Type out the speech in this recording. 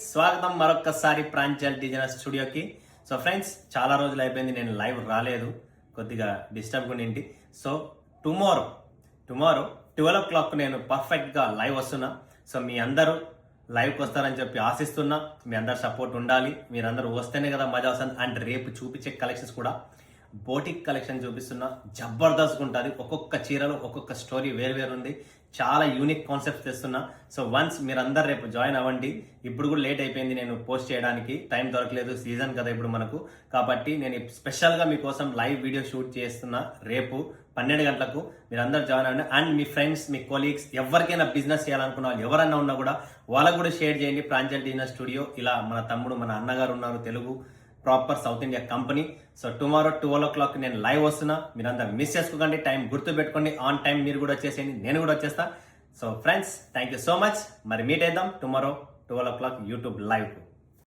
స్వాగతం మరొకసారి ప్రాంజల్ డిజైనర్ స్టూడియోకి. సో ఫ్రెండ్స్, చాలా రోజులు అయిపోయింది నేను లైవ్ రాలేదు, కొద్దిగా డిస్టర్బ్ ఉండింది. సో టుమారో 12 o'clock నేను పర్ఫెక్ట్గా లైవ్ వస్తున్నా. సో మీ అందరూ లైవ్కి వస్తారని చెప్పి ఆశిస్తున్నా. మీ అందరు సపోర్ట్ ఉండాలి, మీరందరూ వస్తేనే కదా మజా వస్తుంది. అండ్ రేపు చూపించే కలెక్షన్స్ కూడా బోటిక్ కలెక్షన్ చూపిస్తున్నా, జబర్దస్త్ ఉంటుంది. ఒక్కొక్క చీరలో ఒక్కొక్క స్టోరీ వేరు ఉంది. చాలా యూనిక్ కాన్సెప్ట్స్ తెస్తున్నా. సో వన్స్ మీరందరు రేపు జాయిన్ అవ్వండి. ఇప్పుడు కూడా లేట్ అయిపోయింది నేను పోస్ట్ చేయడానికి, టైం దొరకలేదు, సీజన్ కదా ఇప్పుడు మనకు. కాబట్టి నేను స్పెషల్గా మీకోసం లైవ్ వీడియో షూట్ చేస్తున్నా. రేపు 12 గంటలకు మీరందరూ జాయిన్ అవ్వండి. And me friends, me colleagues, ఎవరికైనా బిజినెస్ చేయాలనుకున్న వాళ్ళు ఎవరన్నా ఉన్నా కూడా వాళ్ళకు కూడా షేర్ చేయండి. ప్రాంజల్ డిజైనర్ స్టూడియో, ఇలా మన తమ్ముడు, మన అన్నగారు ఉన్నారు, Telugu proper south India company. So tomorrow 12 o'clock నేను లైవ్ వస్తున్నా. మీరందరూ మిస్ చేసుకోకండి, టైం గుర్తు పెట్టుకోండి. ఆన్ టైం మీరు కూడా వచ్చేసేయండి, నేను కూడా వచ్చేస్తా. So friends, thank you so much. మరి మీట్ అయిద్దాం టుమారో 12 o'clock యూట్యూబ్ లైవ్.